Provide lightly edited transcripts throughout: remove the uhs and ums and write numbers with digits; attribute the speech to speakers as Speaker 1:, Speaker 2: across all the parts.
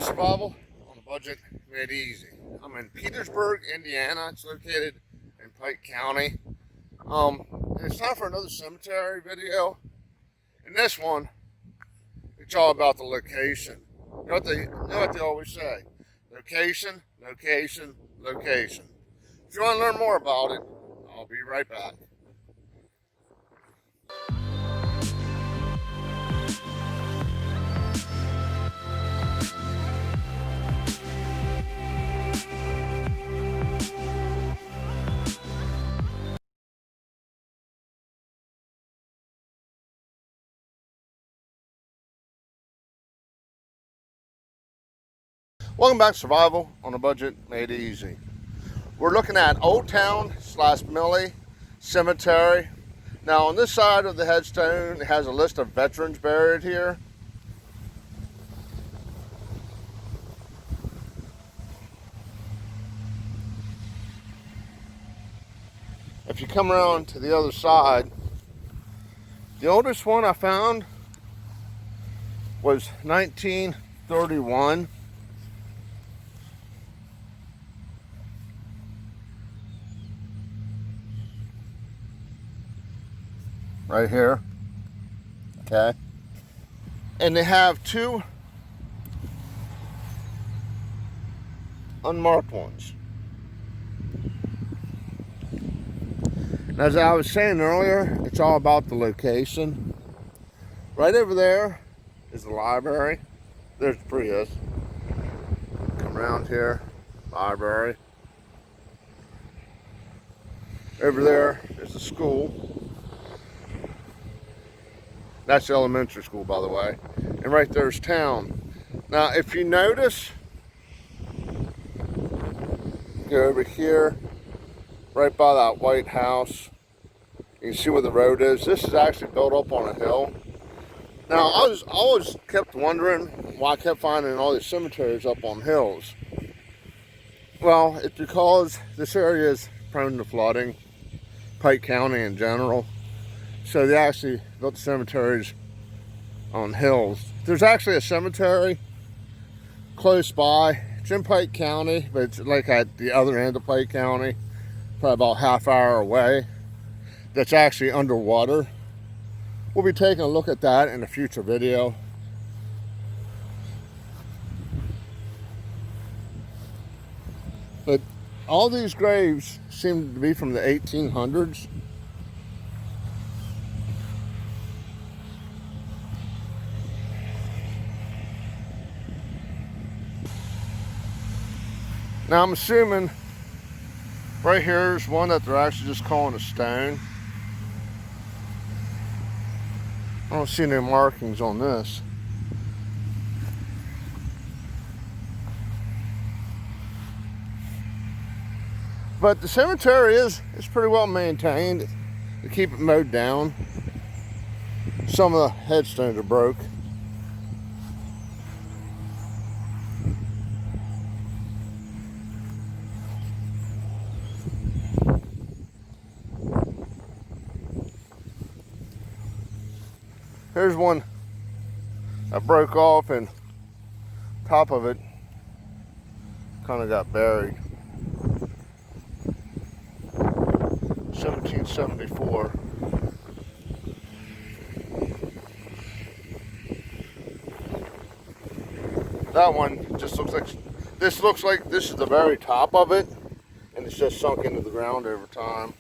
Speaker 1: back, Survival on a Budget Made Easy. I'm in Petersburg, Indiana. It's located in Pike County. And it's time for another cemetery video. In this one, it's all about the location. You know what they always say? Location, location, location. If you want to learn more about it, I'll be right back. Welcome back, Survival on a Budget Made Easy. We're looking at Old Town / Miley Cemetery. Now on this side of the headstone, it has a list of veterans buried here. If you come around to the other side, the oldest one I found was 1931. Right here, okay, and they have two unmarked ones. And as I was saying earlier, it's all about the location. Right over there is the library. There's the Prius. Come around here, library. Over there is the school. That's the elementary school, by the way. And right there's town. Now, if you notice, go over here, right by that white house. You can see where the road is. This is actually built up on a hill. Now, I always kept wondering why I kept finding all these cemeteries up on hills. Well, it's because this area is prone to flooding, Pike County in general. So they actually built the cemeteries on hills. There's actually a cemetery close by. It's in Pike County, but it's like at the other end of Pike County, probably about half hour away. That's actually underwater. We'll be taking a look at that in a future video. But all these graves seem to be from the 1800s. Now I'm assuming right here is one that they're actually just calling a stone. I don't see any markings on this. But the cemetery is pretty well maintained. They keep it mowed down. Some of the headstones are broke. Here's one that broke off and top of it kind of got buried. 1774. That one just looks like this is the very top of it, and it's just sunk into the ground over time.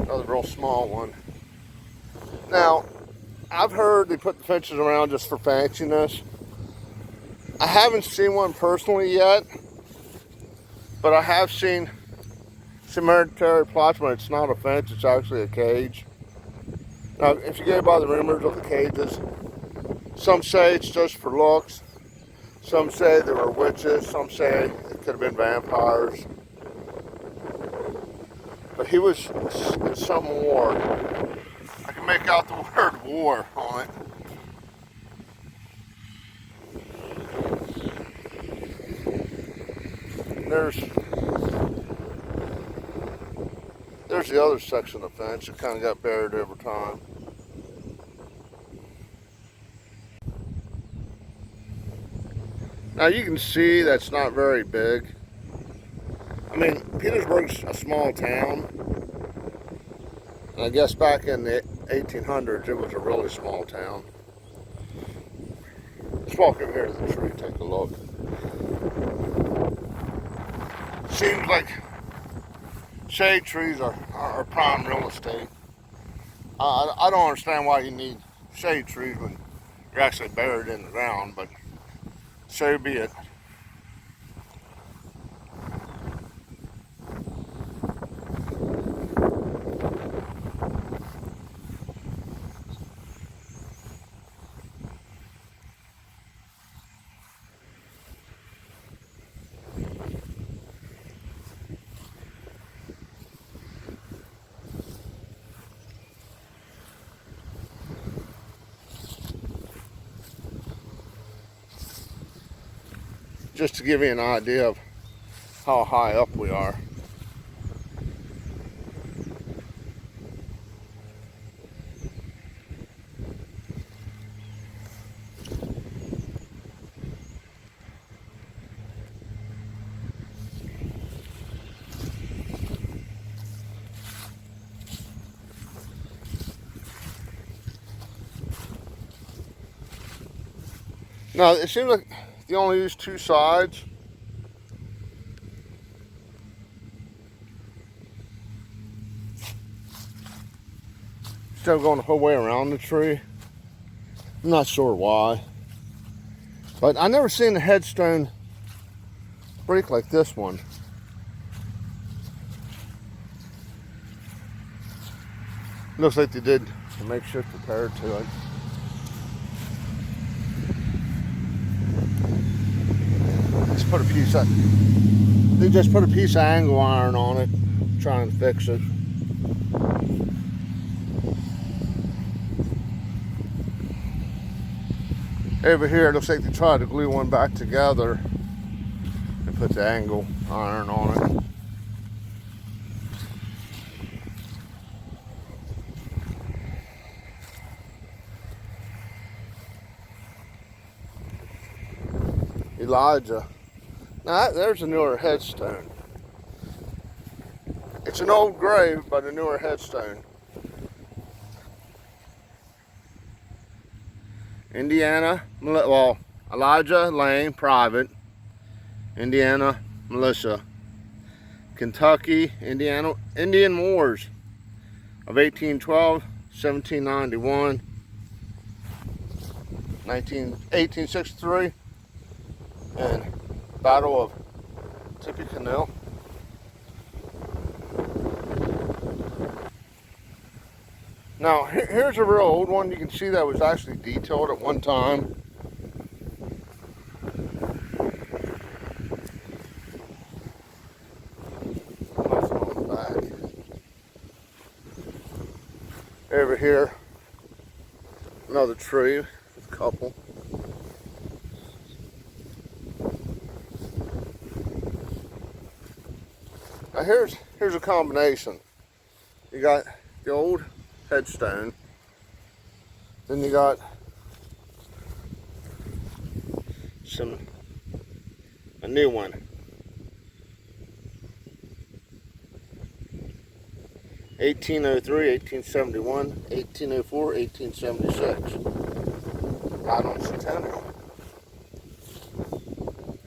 Speaker 1: Another real small one. Now, I've heard they put the fences around just for fanciness. I haven't seen one personally yet, but I have seen cemetery plots where it's not a fence, it's actually a cage. Now, if you go by the rumors of the cages, some say it's just for looks, some say there were witches, some say it could have been vampires. But he was in some war. I can make out the word war on it. And there's the other section of the fence. It kind of got buried over time. Now you can see that's not very big. I mean, Petersburg's a small town. And I guess back in the 1800s, it was a really small town. Let's walk over here to the tree, take a look. Seems like shade trees are prime real estate. I don't understand why you need shade trees when you're actually buried in the ground, but so be it. Just to give you an idea of how high up we are. Now, it seems like they only use two sides. Instead of going the whole way around the tree. I'm not sure why. But I never seen a headstone break like this one. Looks like they did a makeshift repair to it. They just put a piece of angle iron on it, trying to fix it. Over here, it looks like they tried to glue one back together and put the angle iron on it. Elijah. Now, there's a newer headstone. It's an old grave, but a newer headstone. Indiana, well, Elijah Lane, private. Indiana, militia. Kentucky, Indiana, Indian Wars of 1812, 1791, 1863, and Battle of Tippecanoe. Now, here's a real old one. You can see that was actually detailed at one time. Nothing on the back. Over here, another tree with a couple. Now here's a combination. You got the old headstone, then you got a new one. 1803, 1871, 1804, 1876. Right on centennial.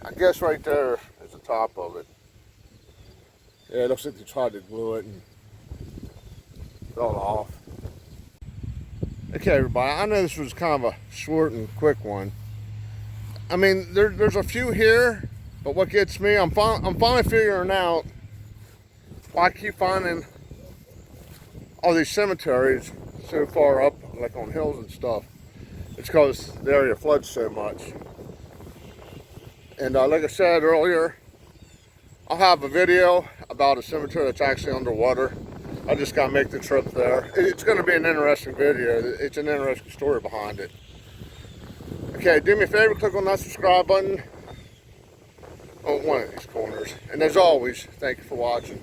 Speaker 1: I guess right there is the top of it. Yeah, it looks like they tried to glue it and fell off. Okay, everybody, I know this was kind of a short and quick one. I mean, there's a few here, but what gets me, I'm finally figuring out why I keep finding all these cemeteries so far up, like on hills and stuff. It's because the area floods so much. And like I said earlier, I'll have a video about a cemetery that's actually underwater. I just got to make the trip there. It's going to be an interesting video. It's an interesting story behind it. Okay, do me a favor, click on that subscribe button on one of these corners. And as always, thank you for watching.